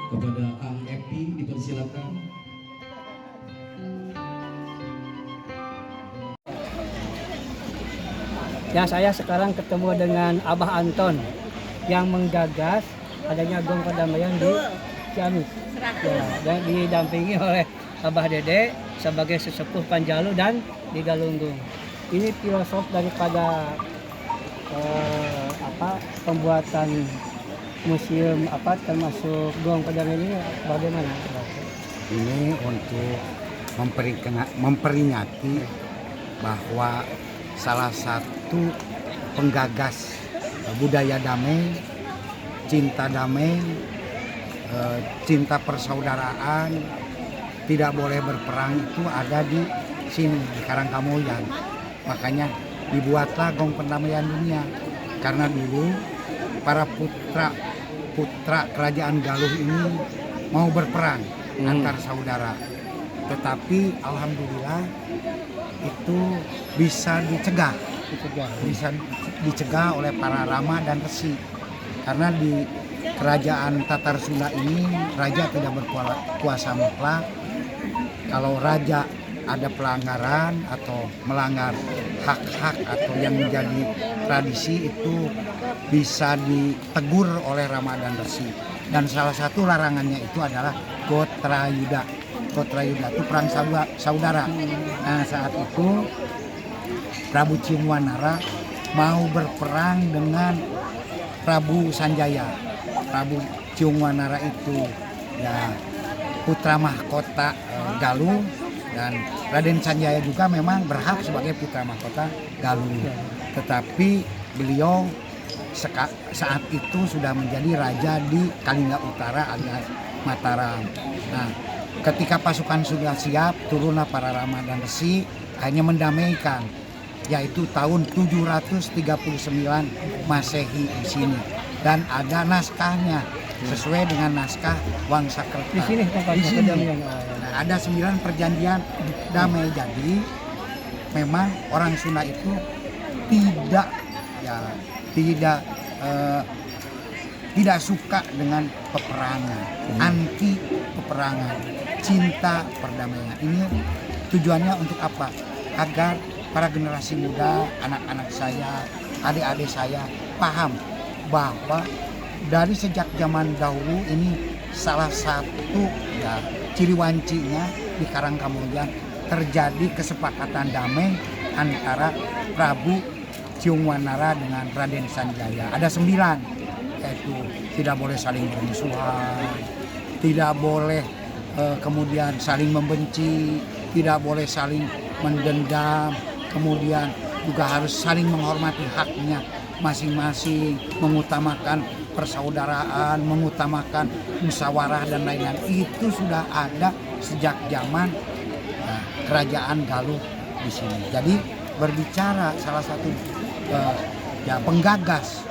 Kepada Ang Epi dipersilakan. Ya, saya sekarang ketemu dengan Abah Anton yang menggagas adanya Gong Perdamaian di Ciamis. Ya, dan didampingi oleh Abah Dede sebagai sesepuh Panjalu dan di Galunggung. Ini filosof daripada pembuatan museum termasuk Gong Perdamaian ini bagaimana? Ini untuk memperingati bahwa salah satu penggagas budaya damai, cinta damai, cinta persaudaraan, tidak boleh berperang itu ada di sini di Karangkamoyan. Makanya dibuatlah Gong Perdamaian Dunia karena dulu para putra kerajaan Galuh ini mau berperang antar saudara, tetapi alhamdulillah itu bisa dicegah oleh para Rama dan Resi, karena di kerajaan Tatar Sunda ini raja tidak berkuasa mutlak. Kalau raja ada pelanggaran atau melanggar hak-hak atau yang menjadi tradisi itu bisa ditegur oleh Rama dan Resi. Dan salah satu larangannya itu adalah Gotrayuda. Gotrayuda itu perang saudara. Nah, saat itu Prabu Ciungwanara mau berperang dengan Prabu Sanjaya. Prabu Ciungwanara itu ya putra mahkota Galuh, dan Raden Sanjaya juga memang berhak sebagai putra mahkota Galuh. Tetapi beliau saat itu sudah menjadi raja di Kalingga Utara alias Mataram. Nah, ketika pasukan sudah siap, turunlah para Rama dan Resi hanya mendamaikan, yaitu tahun 739 Masehi di sini. Dan ada naskahnya sesuai dengan naskah Wangsakerta. Di sini Nah, ada 9 perjanjian damai. Jadi memang orang Sunda itu tidak suka dengan peperangan, anti peperangan, cinta perdamaian. Ini tujuannya untuk apa? Agar para generasi muda, anak-anak saya, adik-adik saya paham bahwa dari sejak zaman dahulu ini salah satu ya ciri wancinya di Karangkamoyan terjadi kesepakatan damai antara Prabu Ciungwanara dengan Raden Sanjaya. Ada 9, yaitu tidak boleh saling bermusuhan, tidak boleh kemudian saling membenci, tidak boleh saling mendendam, kemudian juga harus saling menghormati haknya masing-masing, mengutamakan persaudaraan, mengutamakan musyawarah dan lain-lain. Itu sudah ada sejak zaman kerajaan Galuh di sini. Jadi berbicara salah satu penggagas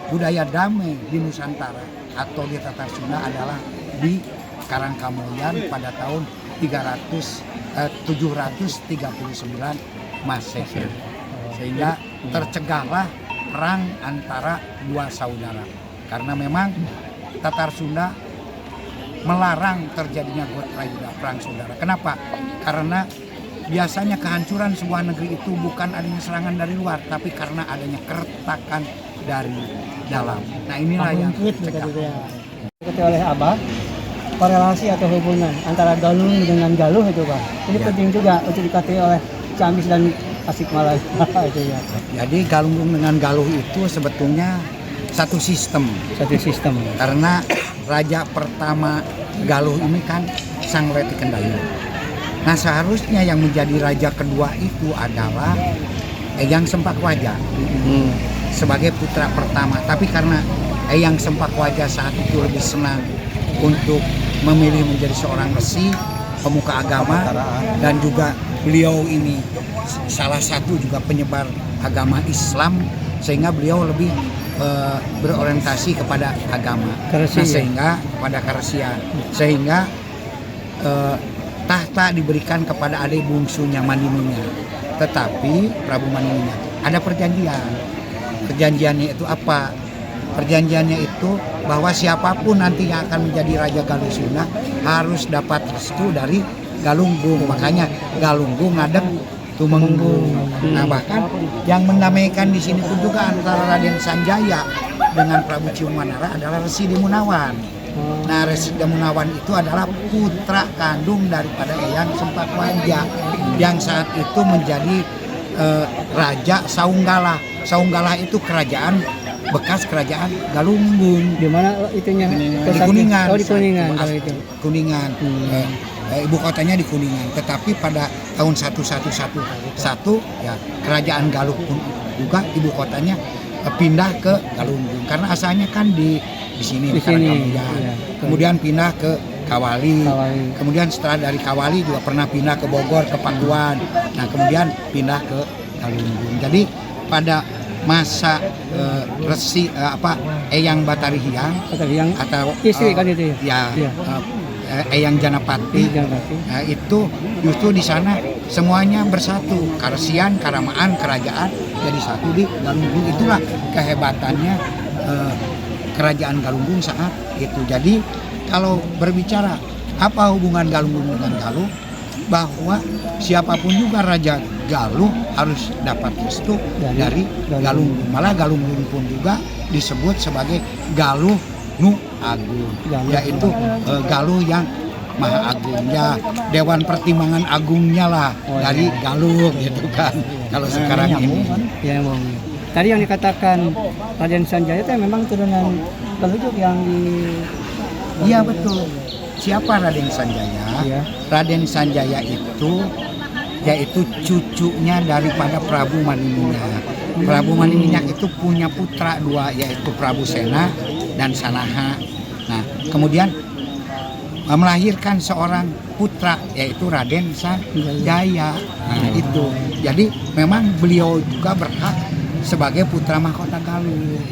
budaya damai di Nusantara atau di Tatar Sunda adalah di Karangkamoyan pada tahun 739 Masehi. Sehingga tercegahlah perang antara dua saudara. Karena memang Tatar Sunda melarang terjadinya Gotrayuda, perang saudara. Kenapa? Karena biasanya kehancuran sebuah negeri itu bukan adanya serangan dari luar, tapi karena adanya keretakan dari dalam. Nah, inilah yang dicegah. Diketahui oleh Abah, korelasi atau hubungan antara Galung dengan Galuh itu, Pak. Ini penting juga untuk diketahui oleh Ciamis dan Tasikmalaya itu ya. Jadi Galunggung dengan Galuh itu sebetulnya satu sistem. Karena raja pertama Galuh ini kan Sangleti Kendali. Nah, seharusnya yang menjadi raja kedua itu adalah Eyang Sempakwaja sebagai putra pertama. Tapi karena Eyang Sempakwaja saat itu lebih senang untuk memilih menjadi seorang resi, pemuka agama, dan juga beliau ini salah satu juga penyebar agama Islam, sehingga beliau lebih berorientasi kepada agama, sehingga pada Karesian, sehingga tahta diberikan kepada adik bungsunya Maninunya. Tetapi Prabu Maninunya ada perjanjiannya itu apa? Perjanjiannya itu bahwa siapapun nanti yang akan menjadi Raja Galuh Sunda harus dapat restu dari Galunggung. Makanya Galunggung ngadeg Tumenggung. Nah, bahkan yang mendamaikan di sini pun juga antara Raden Sanjaya dengan Prabu Cium Manara adalah Resi Demunawan. Nah, Resi Demunawan itu adalah putra kandung daripada Eyang Sempakwaja yang saat itu menjadi Raja Saunggala. Saunggala itu kerajaan bekas kerajaan Galunggung. Di mana itunya? Di Kuningan. Oh, di Kuningan kalau itu. Kuningan. Ibu kotanya di Kuningan. Tetapi pada tahun 1111 ya kerajaan Galuh pun juga ibu kotanya pindah ke Galunggung karena asalnya kan di sini. Iya. Kemudian pindah ke Kawali. Kemudian setelah dari Kawali juga pernah pindah ke Bogor, ke Pakuan. Nah, kemudian pindah ke Galunggung. Jadi pada masa Eyang Batari Hyang atau istri kan itu ya. Eyang Janapati. Nah, itu justru di sana semuanya bersatu, Karesian, Karamaan, kerajaan jadi satu di Galunggung. Itulah kehebatannya kerajaan Galunggung saat itu. Jadi kalau berbicara apa hubungan Galunggung dengan Galuh, bahwa siapapun juga Raja Galuh harus dapat restu dari Galunggung. Malah Galunggung pun juga disebut sebagai Galuh Nu Agung, yaitu Galuh yang Maha Agung. Ya, Dewan Pertimbangan Agungnya lah dari Galuh gitu kan. Kalau sekarang ini. Ya, tadi yang dikatakan Raden Sanjaya itu memang turunan Galuh yang di. Iya betul. Siapa Raden Sanjaya? Ya. Raden Sanjaya itu yaitu cucunya daripada Prabu Maniminyak. Prabu Maniminyak itu punya putra dua, yaitu Prabu Sena dan Sanaha. Nah, kemudian melahirkan seorang putra yaitu Raden Sanjaya. Nah, itu. Jadi memang beliau juga berhak sebagai putra mahkota Galuh.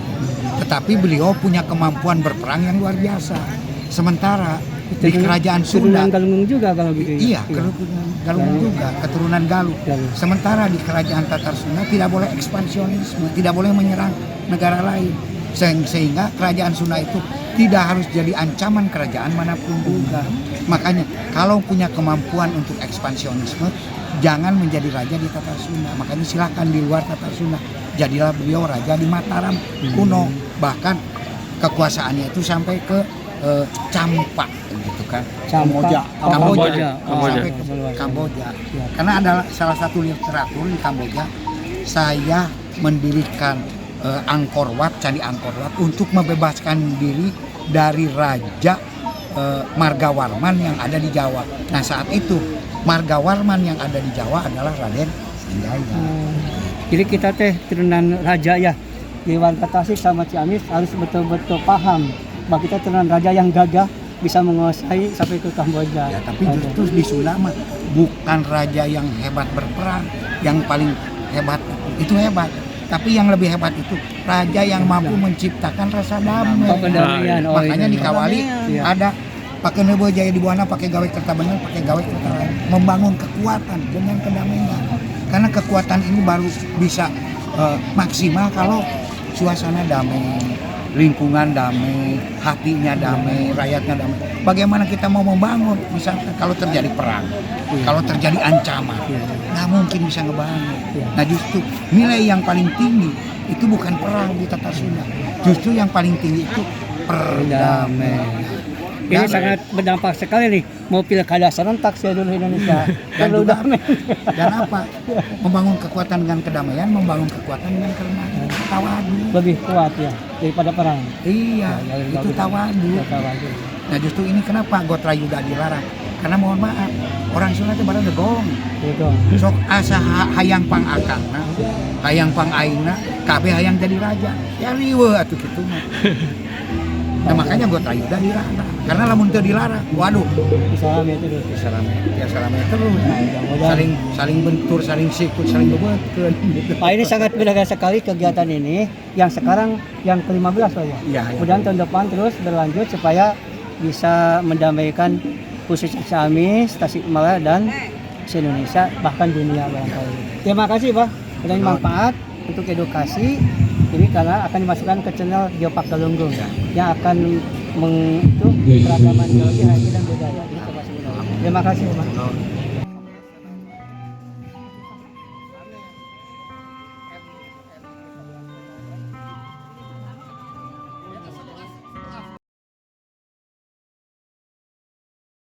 Tetapi beliau punya kemampuan berperang yang luar biasa. Sementara di kerajaan Sunda Galunggung juga kalau gitu. Iya, Galunggung juga keturunan Galuh. Sementara di kerajaan Tatar Sunda tidak boleh ekspansionisme, tidak boleh menyerang negara lain. Sehingga kerajaan Sunda itu tidak harus jadi ancaman kerajaan manapun juga. Makanya kalau punya kemampuan untuk ekspansionisme, jangan menjadi raja di Tatar Sunda. Makanya silahkan di luar Tatar Sunda. Jadilah beliau raja di Mataram kuno. Bahkan kekuasaannya itu sampai ke Campak gitu kan. Kamboja. Sampai ke Kamboja. Karena ada salah satu literatur di Kamboja, saya mendirikan Angkor Wat, Candi Angkor Wat untuk membebaskan diri dari Raja Margawarman yang ada di Jawa. Nah, saat itu Margawarman yang ada di Jawa adalah Raden Sanjaya. Jadi kita turunan raja ya. Di warga Tasik sama Ciamis harus betul-betul paham bahwa kita turunan raja yang gagah bisa menguasai sampai ke Kamboja. Ya, tapi justru di Sunda mah bukan raja yang hebat berperang, yang paling hebat itu hebat. Tapi yang lebih hebat itu raja yang mampu menciptakan rasa damai. Makanya di Kawali ada pakai nebo jaya di buana, pakai gawe kerta bener, pakai gawe kerta lain, membangun kekuatan dengan kedamaian. Karena kekuatan ini baru bisa maksimal kalau suasana damai, lingkungan damai, hatinya damai, rakyatnya damai. Bagaimana kita mau membangun misalkan kalau terjadi perang, kalau terjadi ancaman, nggak mungkin bisa ngebangun. Nah, justru nilai yang paling tinggi itu bukan perang di Tatar Sunda, justru yang paling tinggi itu perdamaian. Ini sangat berdampak sekali nih, mau pilkada serentak seluruh Indonesia. Dan apa? Membangun kekuatan dengan kedamaian, membangun kekuatan dengan kerendahan. Tawadu. Lebih kuat ya daripada perang. Iya, itu tawadu. Nah, justru ini kenapa Gotra Yuda dilarang? Karena mohon maaf, orang Sunda itu baru degong. Sok asa hayang pang akangna, hayang pang aingna, kabeh hayang jadi raja. Ya riweuh atuh kitu mah. Nah, makanya Gotra Yuda dilarang. Karena lamun teu dilarang, waduh, Salame terus. Salame terus. Saling bentur, saling sikut, saling bebeutkeun gitu. Pak, ini sangat berharga sekali kegiatan ini yang sekarang yang ke-15 Pak ya. Iya. Kemudian tahun depan terus berlanjut supaya bisa mendamaikan khusus Ciamis, Tasikmalaya dan se-Indonesia bahkan dunia barangkali. Terima kasih Pak. Ada manfaat untuk edukasi ini karena akan dimasukkan ke channel Geopark Galunggung yang akan keragaman geologi, hayati dan budaya. Ini termasuk. Terima kasih, Mas.